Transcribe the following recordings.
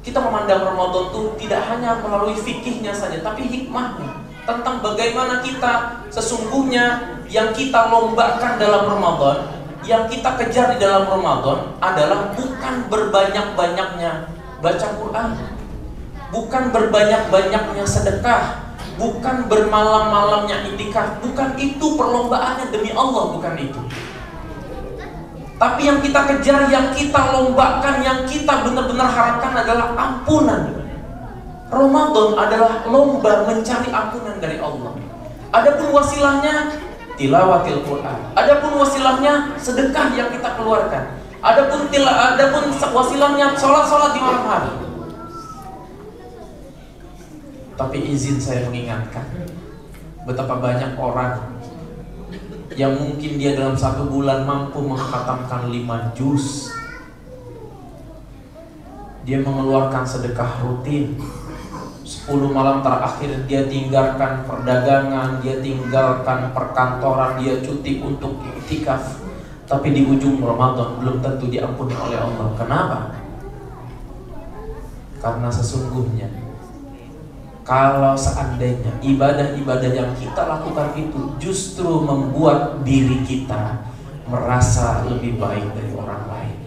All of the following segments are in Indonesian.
Kita memandang Ramadan itu tidak hanya melalui fikihnya saja, tapi hikmahnya tentang bagaimana kita sesungguhnya yang kita lombakan dalam Ramadan, yang kita kejar di dalam Ramadan adalah bukan berbanyak-banyaknya baca Quran, bukan berbanyak-banyaknya sedekah, bukan bermalam-malamnya itikaf, bukan itu perlombaannya demi Allah, bukan itu. Tapi yang kita kejar, yang kita lombakan, yang kita benar-benar harapkan adalah ampunan. Ramadan adalah lomba mencari ampunan dari Allah. Adapun wasilahnya tilawatil Quran. Adapun wasilahnya sedekah yang kita keluarkan. Adapun wasilahnya sholat di malam hari. Tapi izin saya mengingatkan, betapa banyak orang yang mungkin dia dalam 1 bulan mampu mengkhatamkan 5 juz. Dia mengeluarkan sedekah rutin. 10 malam terakhir dia tinggalkan perdagangan, dia tinggalkan perkantoran, dia cuti untuk iktikaf. Tapi di ujung Ramadan belum tentu diampuni oleh Allah. Kenapa? Karena sesungguhnya kalau seandainya ibadah-ibadah yang kita lakukan itu justru membuat diri kita merasa lebih baik dari orang lain.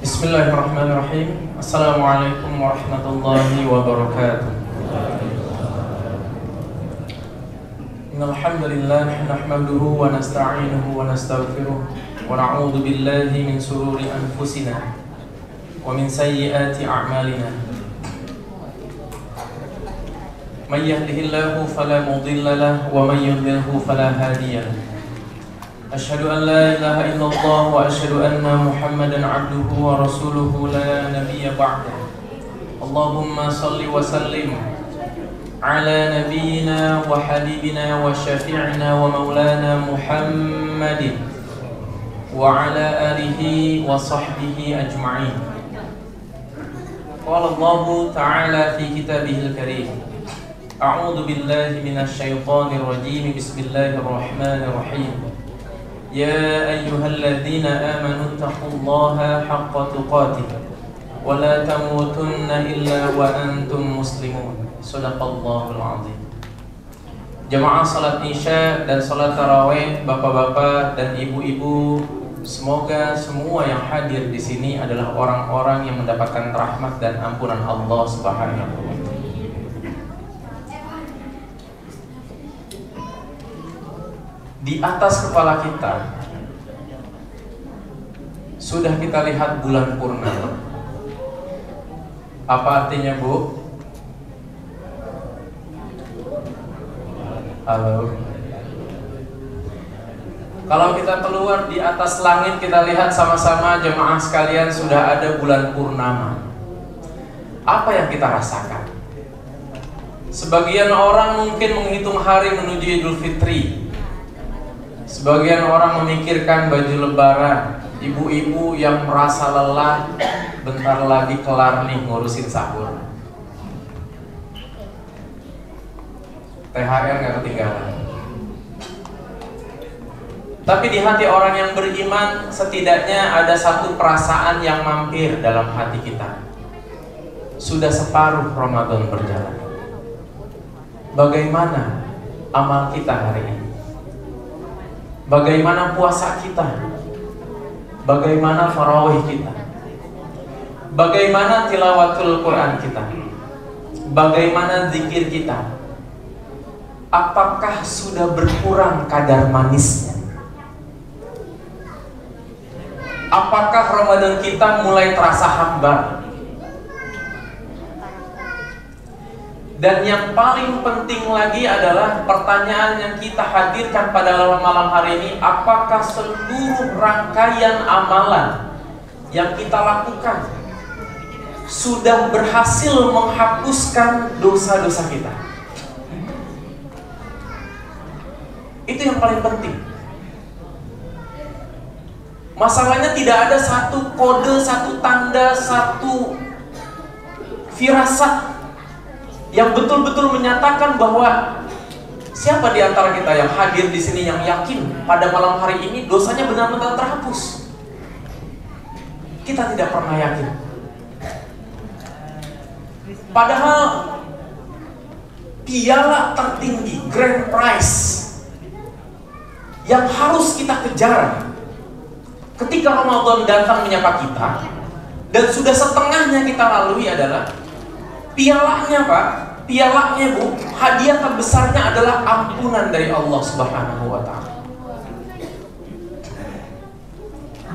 Bismillahirrahmanirrahim. Assalamualaikum warahmatullahi wabarakatuh. Innal hamdalillah nahmaduhu wa nasta'inuhu wa nastaghfiruh wa na'udzu billahi min shururi anfusina wa min sayyiati a'malina. May yahdihillahu fala mudilla lahu wa may yudlilhu fala hadiya lahu. Asyhadu an la ilaha illallah wa asyhadu anna Muhammadan 'abduhu wa rasuluhu la nabiyya ba'dahu. Allahumma shalli wa sallim ala nabiyyina wa habibina wa syafi'ina wa maulana Muhammadin wa ala alihi wa sahbihi ajma'in. Qala Allah ta'ala fi kitabihil karim. A'udzu billahi minasy syaithanir rajim. Bismillahirrahmanirrahim. Ya ayyuhalladzina amanu taqullaha haqqa tuqatih wa la tamutunna illa wa antum muslimun. Shadaqallahul azim. Jamaah salat Isya dan salat tarawih, bapak-bapak dan ibu-ibu, semoga semua yang hadir di sini adalah orang-orang yang mendapatkan rahmat dan ampunan Allah Subhanahu wa taala. Di atas kepala kita sudah kita lihat bulan purnama. Apa artinya, Bu? Halo. Kalau kita keluar di atas langit, kita lihat sama-sama jemaah sekalian sudah ada bulan purnama. Apa yang kita rasakan? Sebagian orang mungkin menghitung hari menuju Idul Fitri. Sebagian orang memikirkan baju lebaran. Ibu-ibu yang merasa lelah, bentar lagi kelar nih ngurusin sahur. THR gak ketinggalan. Tapi di hati orang yang beriman, setidaknya ada satu perasaan yang mampir dalam hati kita. Sudah separuh Ramadan berjalan. Bagaimana amal kita hari ini? Bagaimana puasa kita? Bagaimana tarawih kita? Bagaimana tilawatul Quran kita? Bagaimana zikir kita? Apakah sudah berkurang kadar manisnya? Apakah Ramadan kita mulai terasa hambar? Dan yang paling penting lagi adalah pertanyaan yang kita hadirkan pada malam hari ini, apakah seluruh rangkaian amalan yang kita lakukan sudah berhasil menghapuskan dosa-dosa kita? Itu yang paling penting. Masalahnya tidak ada satu kode, satu tanda, satu firasat yang betul-betul menyatakan bahwa Siapa di antara kita yang hadir di sini yang yakin pada malam hari ini dosanya benar-benar terhapus? Kita tidak pernah yakin. Padahal piala tertinggi, grand prize yang harus kita kejar ketika Ramadan datang menyapa kita, dan sudah setengahnya kita lalui adalah pialanya, Pak. Pialanya, Bu, hadiah terbesarnya adalah ampunan dari Allah Subhanahu wa Ta'ala.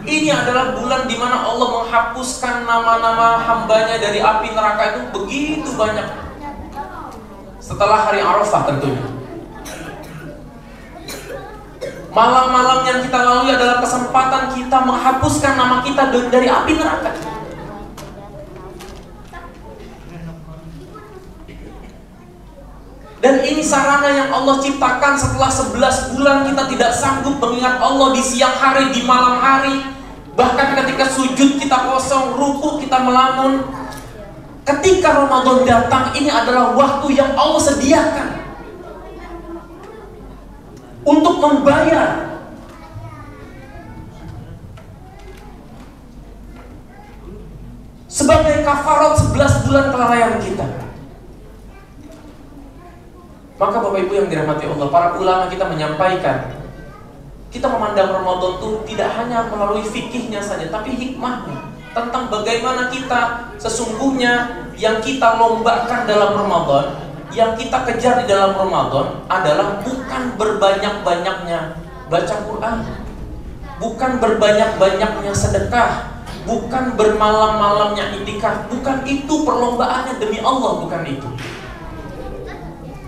Ini adalah bulan di mana Allah menghapuskan nama-nama hambanya dari api neraka itu begitu banyak. Setelah hari Arafah tentunya. Malam-malam yang kita lalui adalah kesempatan kita menghapuskan nama kita dari api neraka. Dan ini sarana yang Allah ciptakan setelah 11 bulan kita tidak sanggup mengingat Allah di siang hari, di malam hari. Bahkan ketika sujud kita kosong, ruku kita melamun. Ketika Ramadan datang, ini adalah waktu yang Allah sediakan untuk membayar sebagai kafarat 11 bulan kelalaian kita. Maka Bapak Ibu yang dirahmati Allah, para ulama kita menyampaikan, kita memandang Ramadan itu tidak hanya melalui fikihnya saja, tapi hikmahnya tentang bagaimana kita sesungguhnya yang kita lombakan dalam Ramadan, yang kita kejar di dalam Ramadan adalah bukan berbanyak-banyaknya baca Quran, bukan berbanyak-banyaknya sedekah, bukan bermalam-malamnya iktikaf, bukan itu perlombaannya demi Allah, bukan itu.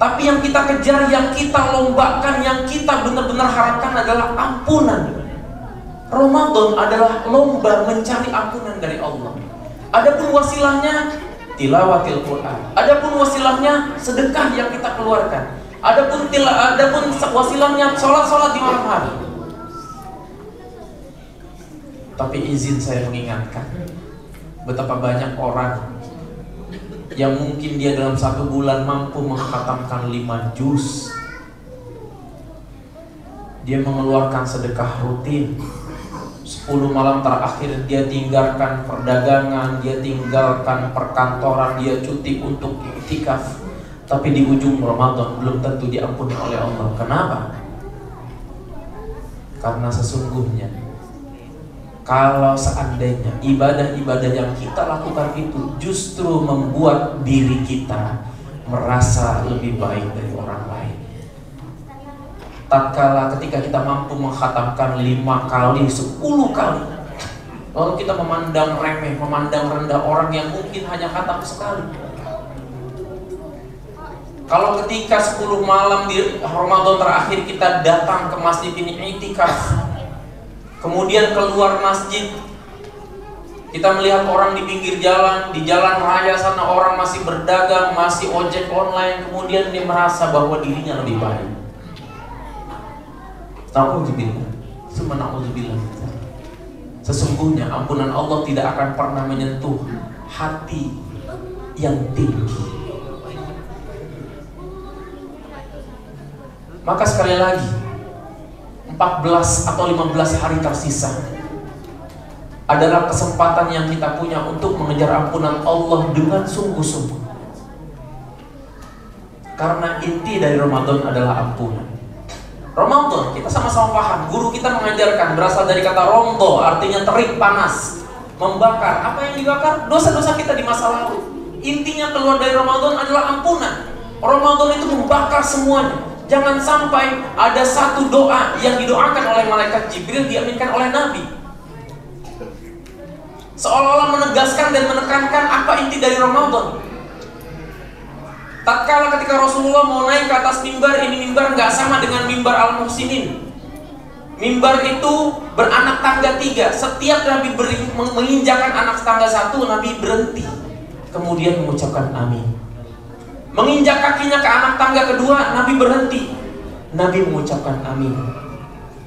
Tapi yang kita kejar, yang kita lombakan, yang kita benar-benar harapkan adalah ampunan. Ramadan adalah lomba mencari ampunan dari Allah. Adapun wasilahnya tilawatil Quran. Adapun wasilahnya sedekah yang kita keluarkan. Adapun wasilahnya sholat-sholat di malam hari. Tapi izin saya mengingatkan, betapa banyak orang yang mungkin dia dalam 1 bulan mampu mengkhatamkan 5 juz. Dia mengeluarkan sedekah rutin. 10 malam terakhir dia tinggalkan perdagangan, dia tinggalkan perkantoran, dia cuti untuk iktikaf. Tapi di ujung Ramadan belum tentu diampuni oleh Allah. Kenapa? Karena sesungguhnya kalau seandainya ibadah-ibadah yang kita lakukan itu justru membuat diri kita merasa lebih baik dari orang lain. Tatkala ketika kita mampu mengkhatamkan 5 kali, 10 kali, lalu kita memandang remeh, memandang rendah orang yang mungkin hanya khatam sekali. Kalau ketika 10 malam di Ramadan terakhir kita datang ke masjid ini iktikaf, kemudian keluar masjid, kita melihat orang di pinggir jalan, di jalan raya sana orang masih berdagang, masih ojek online, kemudian dia merasa bahwa dirinya lebih baik. Na'udzubillah. Sesungguhnya ampunan Allah tidak akan pernah menyentuh hati yang tinggi. Maka sekali lagi, 14 atau 15 hari tersisa adalah kesempatan yang kita punya untuk mengejar ampunan Allah dengan sungguh-sungguh. Karena inti dari Ramadan adalah ampunan. Ramadan, kita sama-sama paham, guru kita mengajarkan berasal dari kata romdo, artinya terik, panas, membakar. Apa yang dibakar? Dosa-dosa kita di masa lalu. Intinya keluar dari Ramadan adalah ampunan. Ramadan itu membakar semuanya. Jangan sampai ada satu doa yang didoakan oleh malaikat Jibril diaminkan oleh Nabi, seolah-olah menegaskan dan menekankan apa inti dari Ramadan. Tatkala ketika Rasulullah mau naik ke atas mimbar, ini mimbar nggak sama dengan mimbar Al-Muhsinin. Mimbar itu beranak tangga 3. Setiap Nabi menginjakan anak tangga 1, Nabi berhenti, kemudian mengucapkan amin. Menginjak kakinya ke anak tangga kedua, Nabi berhenti, Nabi mengucapkan amin.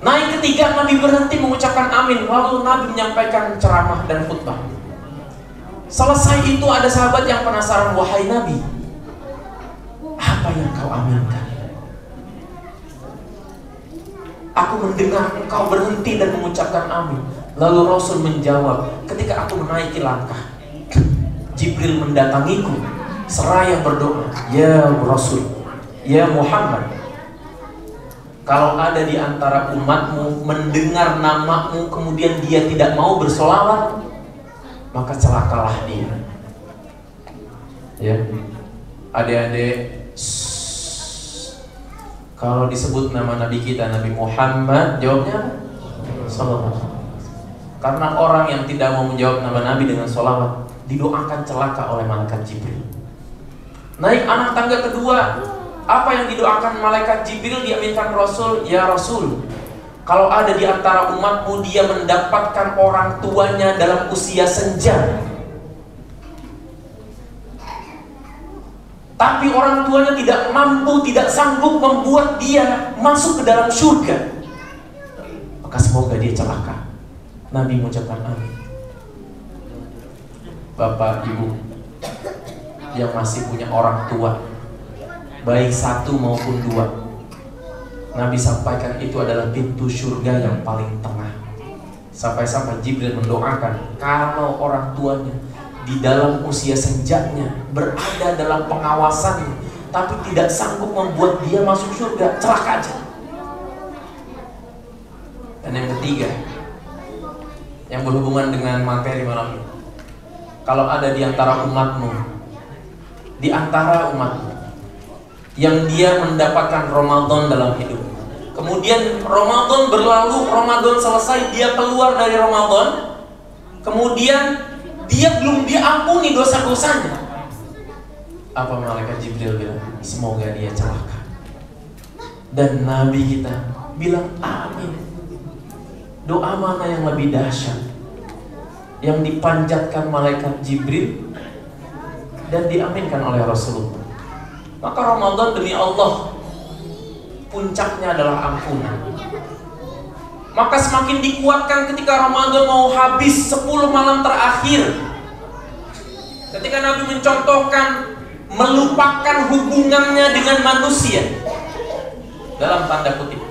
Naik ketiga, Nabi berhenti mengucapkan amin. Lalu Nabi menyampaikan ceramah dan khutbah. Selesai itu ada sahabat yang penasaran, wahai Nabi, apa yang kau aminkan? Aku mendengar engkau berhenti dan mengucapkan amin. Lalu Rasul menjawab, ketika aku menaiki langkah, Jibril mendatangiku seraya berdoa, ya Rasul, ya Muhammad, kalau ada di antara umatmu mendengar namamu kemudian dia tidak mau bersolawat, maka celakalah dia. Ya, adik-adik, kalau disebut nama Nabi kita, Nabi Muhammad, jawabnya sallallahu. Karena orang yang tidak mau menjawab nama Nabi dengan sholawat didoakan celaka oleh malaikat Jibril. Naik anak tangga kedua, apa yang didoakan malaikat Jibril? Dia minta Rasul, ya Rasul, kalau ada di antara umatmu dia mendapatkan orang tuanya dalam usia senja, tapi orang tuanya tidak mampu, tidak sanggup membuat dia masuk ke dalam surga, maka semoga dia celaka. Nabi mengucapkan amin. Bapak ibu yang masih punya orang tua, baik satu maupun dua, Nabi sampaikan itu adalah pintu surga yang paling tengah. Sampai-sampai Jibril mendoakan kalau orang tuanya di dalam usia senjanya berada dalam pengawasannya, tapi tidak sanggup membuat dia masuk surga, celaka aja. Dan yang ketiga, yang berhubungan dengan materi malam ini, kalau ada di antara umatmu, yang dia mendapatkan Ramadan dalam hidup, kemudian Ramadan berlalu, Ramadan selesai, dia keluar dari Ramadan, kemudian dia belum diampuni dosa-dosanya, apa malaikat Jibril bilang? Semoga dia celaka. Dan Nabi kita bilang amin. Doa mana yang lebih dahsyat, yang dipanjatkan malaikat Jibril dan diaminkan oleh Rasulullah? Maka Ramadan demi Allah puncaknya adalah ampunan. Maka semakin dikuatkan ketika Ramadan mau habis, 10 malam terakhir, ketika Nabi mencontohkan melupakan hubungannya dengan manusia, dalam tanda kutip,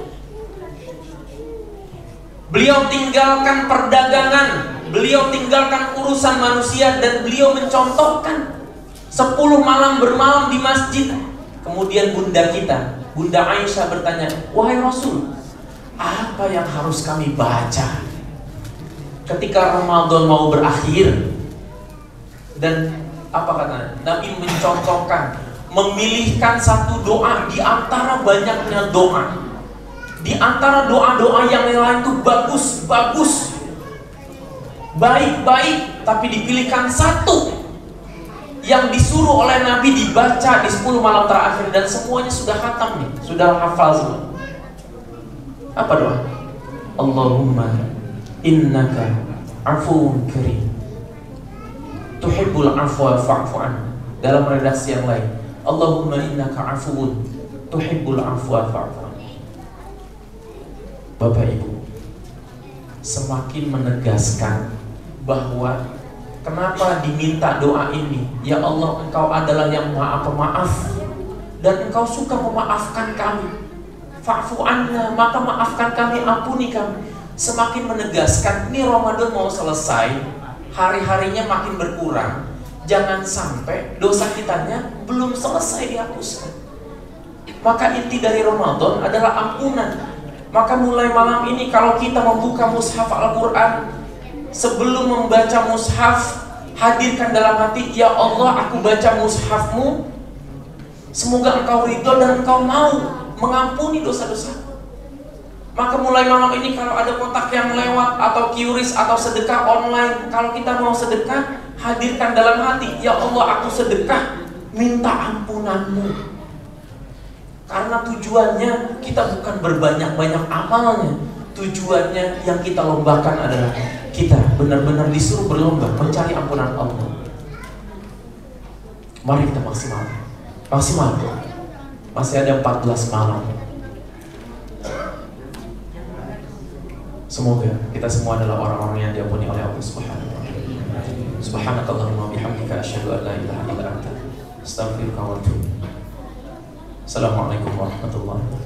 beliau tinggalkan perdagangan, beliau tinggalkan urusan manusia, dan beliau mencontohkan 10 malam bermalam di masjid. Kemudian bunda kita, Bunda Aisyah bertanya, wahai Rasul, apa yang harus kami baca ketika Ramadan mau berakhir? Dan apa katanya? Nabi mencontohkan, memilihkan satu doa di antara banyaknya doa. Di antara doa-doa yang lain itu bagus-bagus, baik-baik, tapi dipilihkan satu yang disuruh oleh Nabi dibaca di 10 malam terakhir, dan semuanya sudah khatam nih, sudah hafal semua. Apa doa? Allahumma innaka afuwun karim tuhibbul afwa fa'fu anna. Dalam redaksi yang lain, Allahumma innaka afuwun tuhibbul afwa fa'fu anna. Bapak Ibu, semakin menegaskan bahwa kenapa diminta doa ini? Ya Allah, Engkau adalah yang Maha Pemaaf dan Engkau suka memaafkan kami. Fa'fu anna, maka maafkan kami, ampuni kami. Semakin menegaskan, ini Ramadan mau selesai, hari-harinya makin berkurang. Jangan sampai dosa kitanya belum selesai dihapuskan. Maka inti dari Ramadan adalah ampunan. Maka mulai malam ini kalau kita membuka mushaf Al-Quran, sebelum membaca mushaf, hadirkan dalam hati, ya Allah, aku baca mushafmu, semoga Engkau ridho dan Engkau mau mengampuni dosa-dosa. Maka mulai malam ini kalau ada kotak yang lewat atau QRIS atau sedekah online, kalau kita mau sedekah, hadirkan dalam hati, ya Allah, aku sedekah, minta ampunanmu. Karena tujuannya kita bukan berbanyak-banyak amalnya, tujuannya yang kita lombakan adalah kita benar-benar disuruh berlomba mencari ampunan Allah. Mari kita maksimal. Masih ada 14 malam. Semoga kita semua adalah orang-orang yang diampuni oleh Allah Subhanahu wa taala. Subhanakallahumma bihamdika asyhadu an la ilaha illa anta astaghfiruka wa atubu ilaik. Assalamualaikum warahmatullahi wabarakatuh.